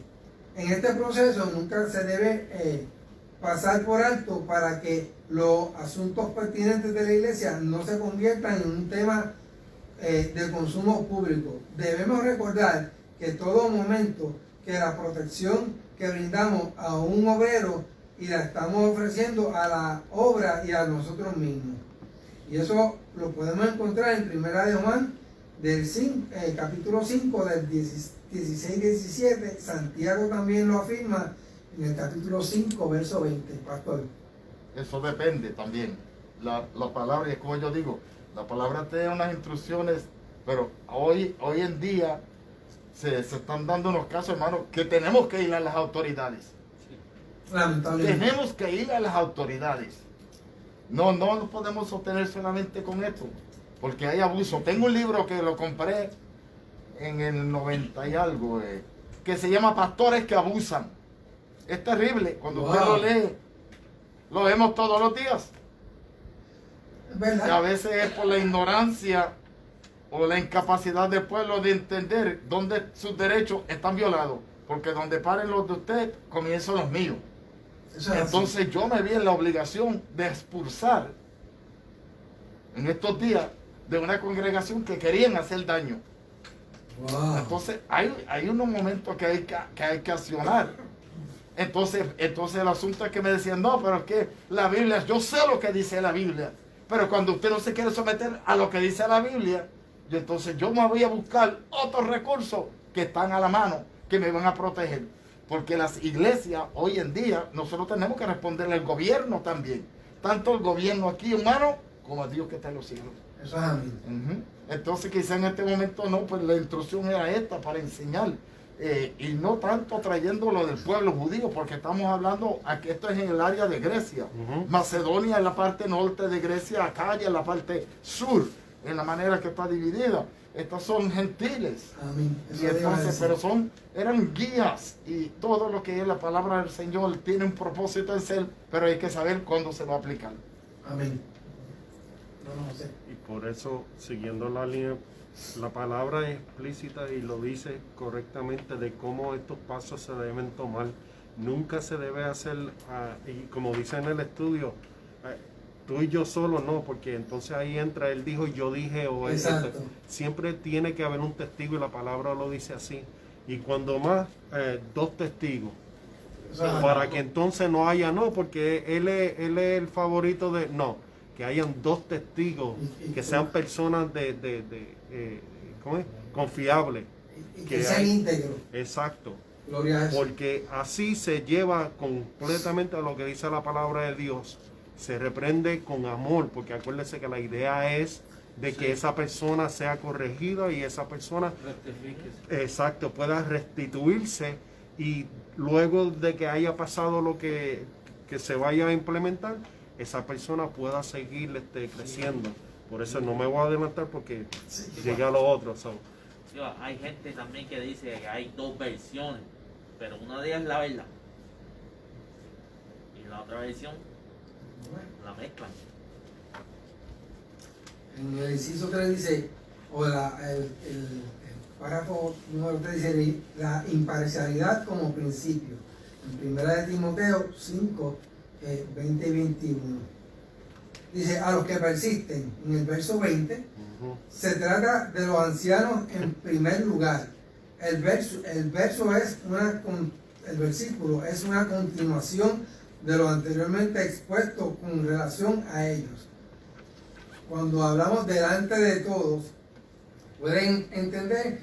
este proceso nunca se debe pasar por alto para que los asuntos pertinentes de la iglesia no se conviertan en un tema de consumo público. Debemos recordar que en todo momento que la protección que brindamos a un obrero y la estamos ofreciendo a la obra y a nosotros mismos. Y eso lo podemos encontrar en 1 de Juan, capítulo 5, del 16-17. Santiago también lo afirma en el capítulo 5, verso 20. Pastor. Eso depende también. La palabra, es como yo digo, la palabra te da unas instrucciones, pero hoy en día se están dando unos casos, hermano, que tenemos que ir a las autoridades. Lamentablemente. Tenemos que ir a las autoridades. No lo podemos sostener solamente con esto, porque hay abuso. Tengo un libro que lo compré en el 90 y algo, que se llama Pastores que Abusan. Es terrible. Cuando usted lo lee, lo vemos todos los días. ¿Verdad? Y a veces es por la ignorancia o la incapacidad del pueblo de entender dónde sus derechos están violados. Porque donde paren los de usted, comienzan los míos. Eso es Entonces yo me vi en la obligación de expulsar en estos días de una congregación que querían hacer daño. así. Wow. Entonces hay unos momentos que hay que accionar. Entonces el asunto es que me decían, no, pero es que la Biblia, yo sé lo que dice la Biblia, pero cuando usted no se quiere someter a lo que dice la Biblia, entonces yo me voy a buscar otros recursos que están a la mano, que me van a proteger. Porque las iglesias hoy en día, nosotros tenemos que responderle al gobierno también. Tanto el gobierno aquí humano, como a Dios que está en los cielos. Eso es amén. Entonces quizá en este momento no, pues la instrucción era esta para enseñar. Y no tanto trayendo lo del pueblo judío, porque estamos hablando, aquí esto es en el área de Grecia. Macedonia en la parte norte de Grecia, Acaya en la parte sur, en la manera que está dividida. Estos son gentiles. Amén. Y entonces, pero eran guías, y todo lo que es la palabra del Señor tiene un propósito en ser, pero hay que saber cuándo se va a aplicar. Amén. No sé. Y por eso, siguiendo la línea, la palabra es explícita y lo dice correctamente de cómo estos pasos se deben tomar. Nunca se debe hacer, y como dice en el estudio, tú y yo solo no, porque entonces ahí entra, él dijo y yo dije, o Exacto. siempre tiene que haber un testigo y la palabra lo dice así. Y cuando más, 2 testigos. Eso es Para amén. que entonces no haya, no, porque él es el favorito de, no, que hayan 2 testigos, Y que sean personas ¿cómo es? Confiables. Y que sean íntegros. Exacto. Gloria a Jesús. Porque así se lleva completamente a lo que dice la palabra de Dios. Se reprende con amor, porque acuérdense que la idea es de que esa persona sea corregida y esa persona, Rectifíquese. exacto, pueda restituirse, y luego de que haya pasado lo que se vaya a implementar, esa persona pueda seguir creciendo. Por eso no me voy a adelantar porque llega a lo otro. Hay gente también que dice que hay 2 versiones, pero una de ellas es la verdad. Y la otra versión la mezclan. En el inciso 3 dice, o el párrafo número 3 dice, la imparcialidad como principio. En 1 de Timoteo 5, 20 y 21. Dice, a los que persisten, en el verso 20, se trata de los ancianos en primer lugar. El versículo es una continuación de lo anteriormente expuesto con relación a ellos. Cuando hablamos delante de todos, pueden entender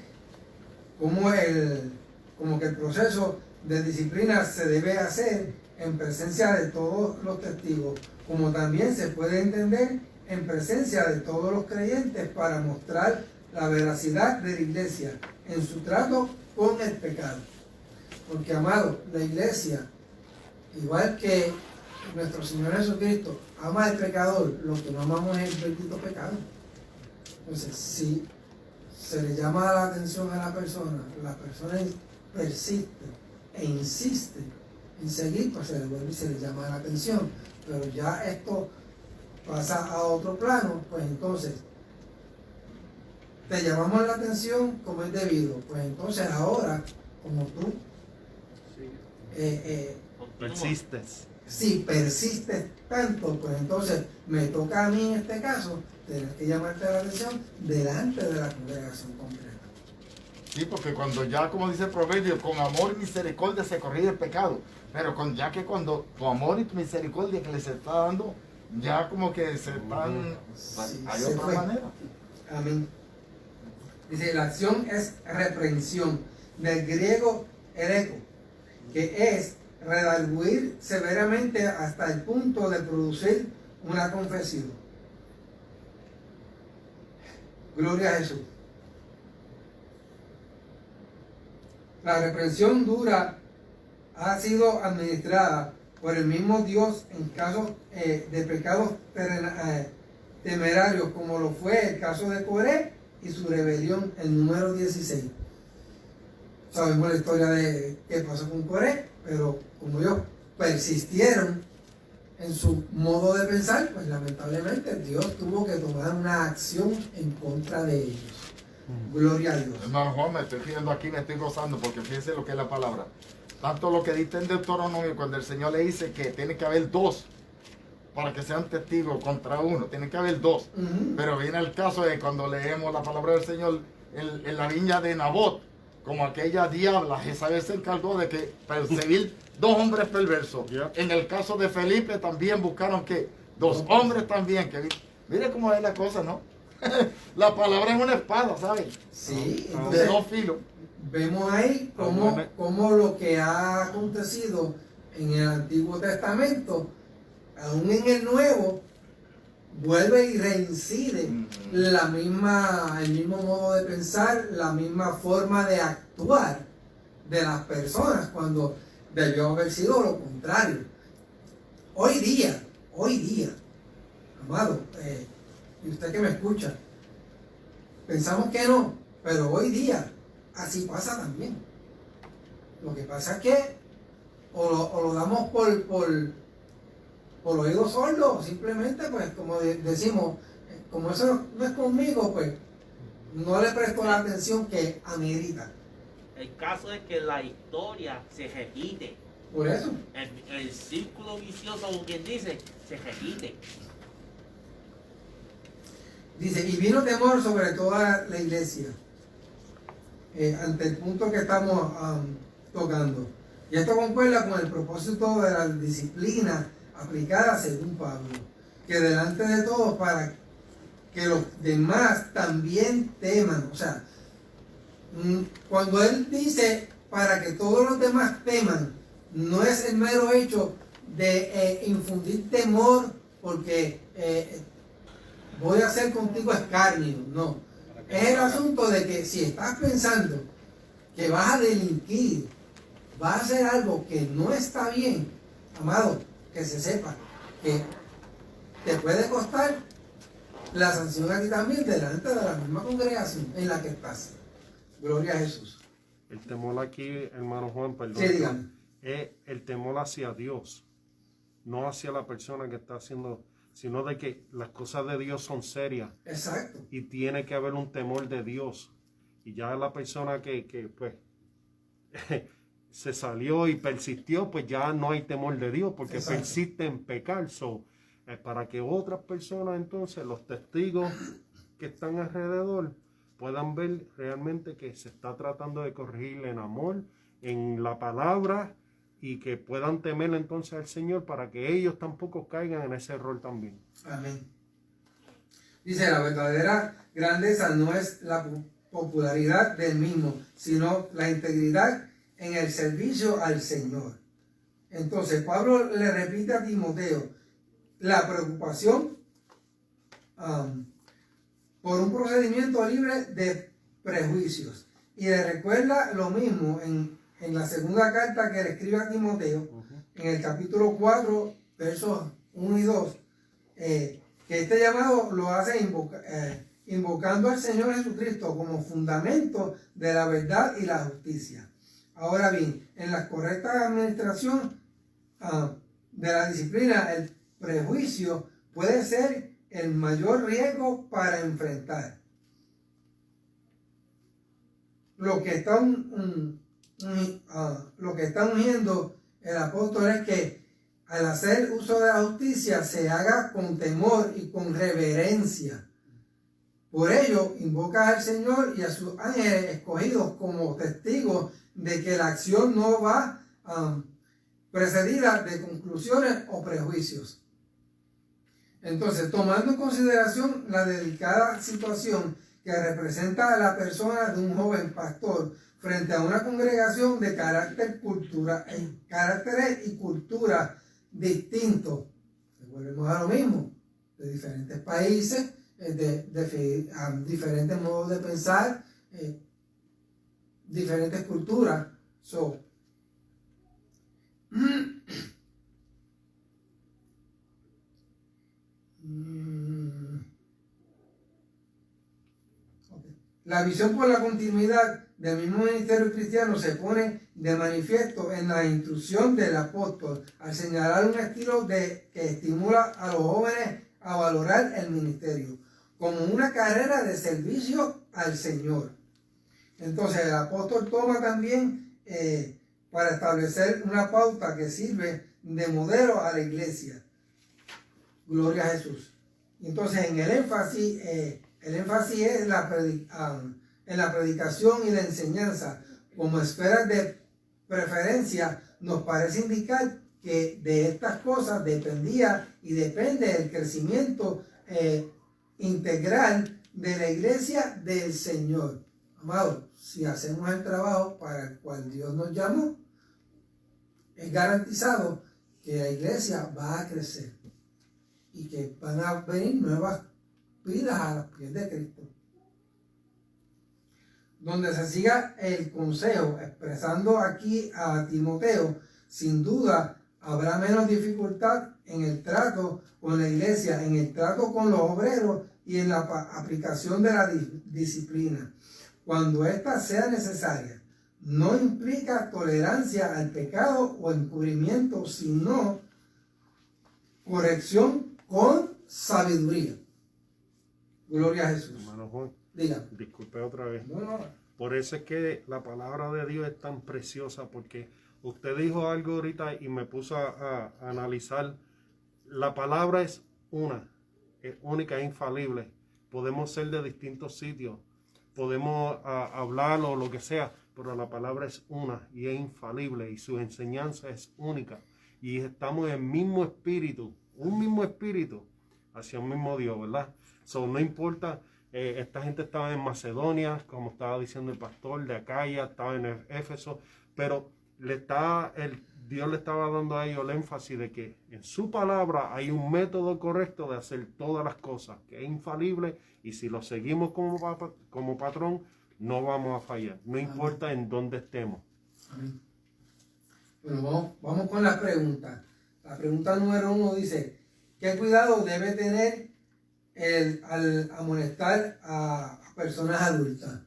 cómo que el proceso de disciplina se debe hacer en presencia de todos los testigos, como también se puede entender en presencia de todos los creyentes para mostrar la veracidad de la iglesia en su trato con el pecado. Porque, amado, la iglesia, igual que nuestro Señor Jesucristo, ama al pecador, lo que no amamos es el bendito pecado. Entonces, si se le llama la atención a la persona persiste e insiste en seguir, pues se le vuelve y se le llama la atención. Pero ya esto pasa a otro plano, pues entonces te llamamos la atención como es debido. Pues entonces ahora, como tú Persistes. si persistes tanto, pues entonces me toca a mí en este caso tener que llamarte la atención delante de la congregación completa. Sí, porque cuando ya, como dice el proverbio, con amor y misericordia se corrige el pecado. Pero ya que cuando tu amor y tu misericordia que les está dando, ya como que se están... Sí, hay se otra fue. manera. Amén. Dice, la acción es reprensión, del griego ereko, que es redarguir severamente hasta el punto de producir una confesión. Gloria a Jesús. La reprensión dura ha sido administrada por el mismo Dios en casos de pecados temerarios, como lo fue el caso de Coré y su rebelión, el número 16. Sabemos la historia de qué pasó con Coré, pero como ellos persistieron en su modo de pensar, pues lamentablemente Dios tuvo que tomar una acción en contra de ellos. Gloria a Dios. Hermano Juan, me estoy riendo aquí, me estoy gozando, porque fíjense lo que es la palabra. Tanto lo que dice en Deuteronomio, cuando el Señor le dice que tiene que haber dos para que sean testigos contra uno, tiene que haber dos. Pero viene el caso de cuando leemos la palabra del Señor en la viña de Nabot, como aquella diabla, Jezabel se encargó de que perseguir dos hombres perversos. En el caso de Felipe también buscaron que dos hombres también, que mire cómo es la cosa, ¿no? La palabra es una espada, ¿saben? Sí, De entonces dos filos. vemos ahí cómo lo que ha acontecido en el Antiguo Testamento, aún en el Nuevo, vuelve y reincide el mismo modo de pensar, la misma forma de actuar de las personas, cuando debió haber sido lo contrario. Hoy día, amado, y usted que me escucha, pensamos que no, pero hoy día así pasa también. Lo que pasa es que o lo damos por oídos sordos, simplemente pues como decimos, como eso no es conmigo, pues no le presto la atención que amerita. El caso es que la historia se repite. Por eso. El círculo vicioso, como quien dice, se repite. Dice, y vino temor sobre toda la iglesia, ante el punto que estamos tocando. Y esto concuerda con el propósito de la disciplina aplicada según Pablo, que delante de todos para que los demás también teman. O sea, cuando él dice para que todos los demás teman, no es el mero hecho de infundir temor porque voy a hacer contigo escarnio, no. Es el asunto de que si estás pensando que vas a delinquir, vas a hacer algo que no está bien, amado, que se sepa que te puede costar la sanción aquí también delante de la misma congregación en la que estás. Gloria a Jesús. El temor aquí, hermano Juan, perdón, Sí, dígame. es el temor hacia Dios, no hacia la persona que está haciendo, sino de que las cosas de Dios son serias. Exacto. Y tiene que haber un temor de Dios. Y ya la persona que pues se salió y persistió, pues ya no hay temor de Dios, porque Exacto. persiste en pecar. Para que otras personas, entonces, los testigos que están alrededor, puedan ver realmente que se está tratando de corregirle en amor, en la palabra, y que puedan temer entonces al Señor para que ellos tampoco caigan en ese error también. Amén. Dice, la verdadera grandeza no es la popularidad del mismo, sino la integridad en el servicio al Señor. Entonces, Pablo le repite a Timoteo la preocupación por un procedimiento libre de prejuicios. Y le recuerda lo mismo en la segunda carta que le escribe a Timoteo, en el capítulo 4, versos 1 y 2, que este llamado lo hace invocando al Señor Jesucristo como fundamento de la verdad y la justicia. Ahora bien, en la correcta administración de la disciplina, el prejuicio puede ser el mayor riesgo para enfrentar. Lo que está ungiendo el apóstol es que al hacer uso de la justicia se haga con temor y con reverencia. Por ello, invoca al Señor y a sus ángeles escogidos como testigos de que la acción no va precedida de conclusiones o prejuicios. Entonces, tomando en consideración la delicada situación que representa a la persona de un joven pastor frente a una congregación de caracteres y cultura distintos, volvemos a lo mismo, de diferentes países, diferentes modos de pensar, diferentes culturas. La visión por la continuidad del mismo ministerio cristiano se pone de manifiesto en la instrucción del apóstol al señalar un estilo que estimula a los jóvenes a valorar el ministerio como una carrera de servicio al Señor. Entonces el apóstol toma también para establecer una pauta que sirve de modelo a la iglesia. Gloria a Jesús. Entonces en el énfasis es en la predicación y la enseñanza como esferas de preferencia. Nos parece indicar que de estas cosas dependía y depende el crecimiento integral de la iglesia del Señor. Amado, si hacemos el trabajo para el cual Dios nos llamó, es garantizado que la iglesia va a crecer y que van a venir nuevas vidas a los pies de Cristo. Donde se siga el consejo expresando aquí a Timoteo, sin duda habrá menos dificultad en el trato con la iglesia, en el trato con los obreros y en la aplicación de la disciplina, cuando ésta sea necesaria. No implica tolerancia al pecado o encubrimiento, sino corrección con sabiduría. Gloria a Jesús. Hermano Juan, Diga. disculpe otra vez. No. Por eso es que la palabra de Dios es tan preciosa, porque usted dijo algo ahorita y me puso a analizar. La palabra es única, es infalible. Podemos ser de distintos sitios, podemos hablar o lo que sea, pero la palabra es una y es infalible y su enseñanza es única. Y estamos en el mismo espíritu, un mismo espíritu hacia un mismo Dios, ¿verdad? No importa, esta gente estaba en Macedonia, como estaba diciendo el pastor, de Acaya, estaba en Éfeso, pero Dios le estaba dando a ellos el énfasis de que en su palabra hay un método correcto de hacer todas las cosas, que es infalible, y si lo seguimos como patrón, no vamos a fallar, no importa en dónde estemos. Amén. Bueno, vamos con las preguntas. La pregunta número 1 dice, ¿qué cuidado debe tener al amonestar a personas adultas?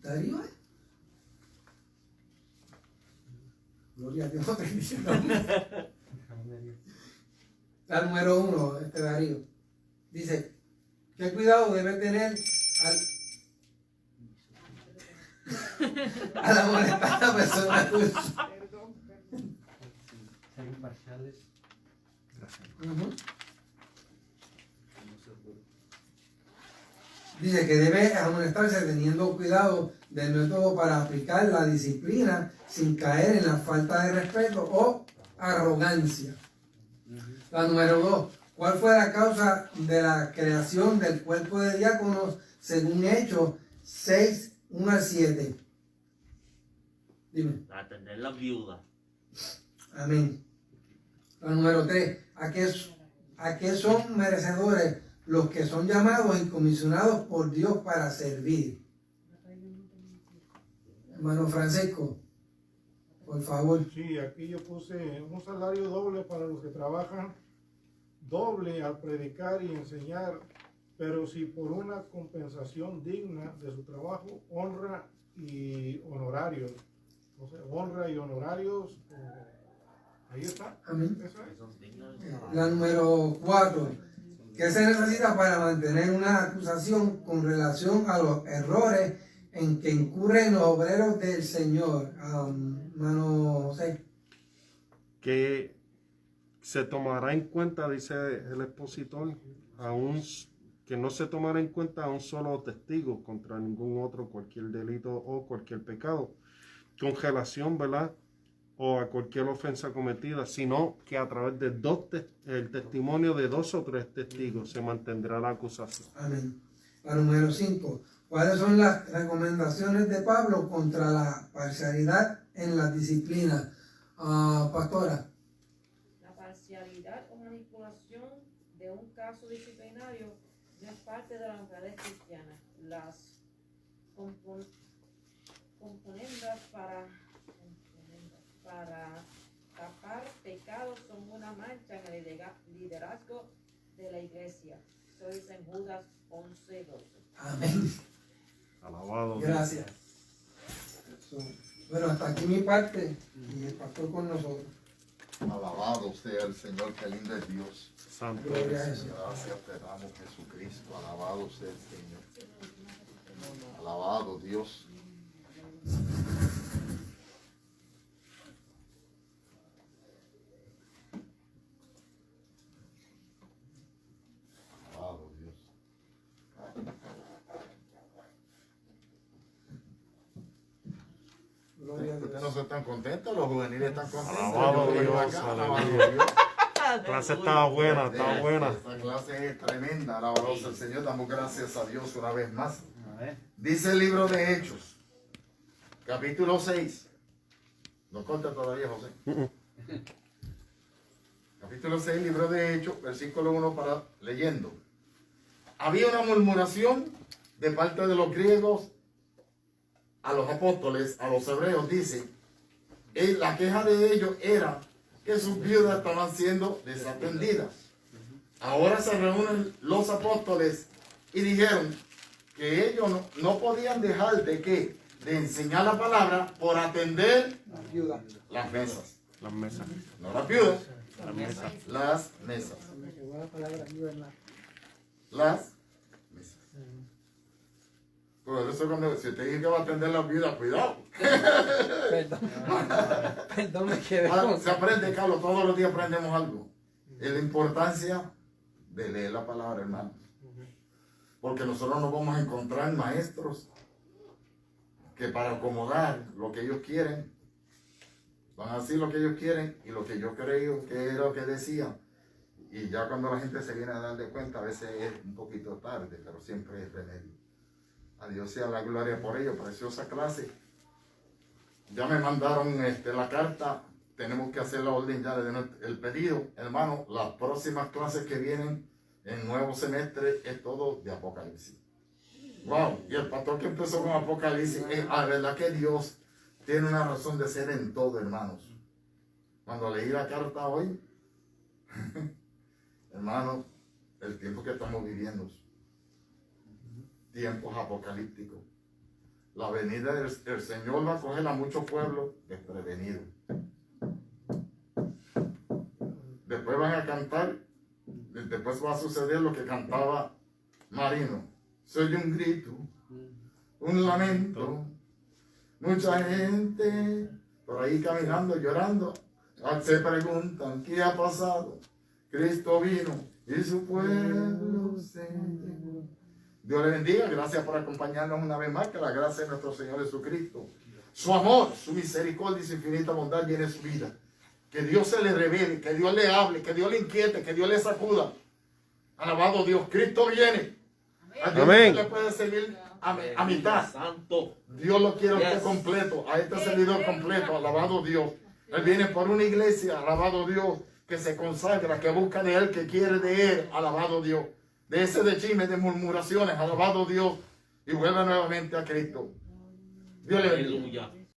¿Darío? Gloria a Dios. La número 1, Darío. Dice, ¿qué cuidado debe tener al amonestar a personas adultas? Ser imparciales. Dice que debe amonestarse teniendo cuidado del método para aplicar la disciplina sin caer en la falta de respeto o arrogancia. La número 2. ¿Cuál fue la causa de la creación del cuerpo de diáconos según Hechos 6, 1 al 7? Dime. Atender las viudas. Amén. La número 3. ¿A qué son merecedores los que son llamados y comisionados por Dios para servir? Hermano Francisco, por favor. Sí, aquí yo puse un salario doble para los que trabajan doble al predicar y enseñar, pero si por una compensación digna de su trabajo, honra y honorarios. O sea, honra y honorarios Ahí está. Amén. Eso es. Esos dignos de La número 4. ¿Qué se necesita para mantener una acusación con relación a los errores en que incurren los obreros del Señor? Hermano José. Que se tomará en cuenta, dice el expositor, que no se tomará en cuenta a un solo testigo contra ningún otro, cualquier delito o cualquier pecado, congelación, ¿verdad? O a cualquier ofensa cometida, sino que a través de el testimonio de 2 o 3 testigos se mantendrá la acusación. Amén. La número 5. ¿Cuáles son las recomendaciones de Pablo contra la parcialidad en las disciplinas? Pastora. La parcialidad o manipulación de un caso disciplinario no es parte de la honradez cristiana. Las componendas para tapar pecados son una mancha en el liderazgo de la iglesia. Eso dice en Judas 11:12. Amén. Alabado. Gracias. Bueno, hasta aquí mi parte y el pastor con nosotros. Alabado sea el Señor, qué lindo es Dios. Santo. Gloria a Jesús. Gracias te damos, Jesucristo. Alabado sea el Señor. Alabado Dios. Alabado Dios. Gloria a Ustedes Dios. no están contentos, los juveniles están contentos. Alabado Yo vengo Dios, acá, aleluya. alabado Dios. La clase estaba buena, estaba buena. Esta clase es tremenda, alabado sea el Señor. Damos gracias a Dios una vez más. A ver. Dice el libro de Hechos, capítulo 6. No corta todavía, José. Capítulo 6, libro de Hechos, versículo 1 para leyendo. Había una murmuración de parte de los griegos a los apóstoles, a los hebreos, dice. Y la queja de ellos era que sus viudas estaban siendo desatendidas. Ahora se reúnen los apóstoles y dijeron que ellos no podían dejar de enseñar la palabra por atender las mesas. Las mesas. No las viudas, Las mesas. las mesas. Las mesas. Por eso cuando si usted dice que va a atender las viudas, cuidado. Perdón, me quedé Ahora, se aprende, Carlos, todos los días aprendemos algo. Y la importancia de leer la palabra, hermano. Porque nosotros nos vamos a encontrar maestros que para acomodar lo que ellos quieren, van a decir lo que ellos quieren y lo que yo creo que era lo que decía. Y ya cuando la gente se viene a dar de cuenta, a veces es un poquito tarde, pero siempre es remedio. A Dios sea la gloria por ello, preciosa clase. Ya me mandaron la carta, tenemos que hacer la orden ya el pedido. Hermano, las próximas clases que vienen en nuevo semestre es todo de Apocalipsis. Wow, y el pastor que empezó con Apocalipsis, la verdad que Dios tiene una razón de ser en todo, hermanos. Cuando leí la carta hoy, hermano, el tiempo que estamos viviendo, tiempos apocalípticos. La venida del Señor va a coger a muchos pueblos desprevenidos. Después van a cantar, después va a suceder lo que cantaba Marino. Soy un grito, un lamento, mucha gente por ahí caminando, llorando. Se preguntan, ¿qué ha pasado? Cristo vino y su pueblo se llegó. Dios le bendiga, gracias por acompañarnos una vez más, que la gracia de nuestro Señor Jesucristo, su amor, su misericordia y su infinita bondad llene su vida. Que Dios se le revele, que Dios le hable, que Dios le inquiete, que Dios le sacuda. Alabado Dios, Cristo viene. A Dios Amén. no le puede servir a mitad. Santo. Dios lo quiere a usted Yes. completo, a este servidor completo, alabado Dios. Él viene por una iglesia, alabado Dios, que se consagra, que busca de Él, que quiere de Él, alabado Dios. De ese de chismes, de murmuraciones, alabado Dios, y vuelve nuevamente a Cristo. Dios le bendiga. Aleluya.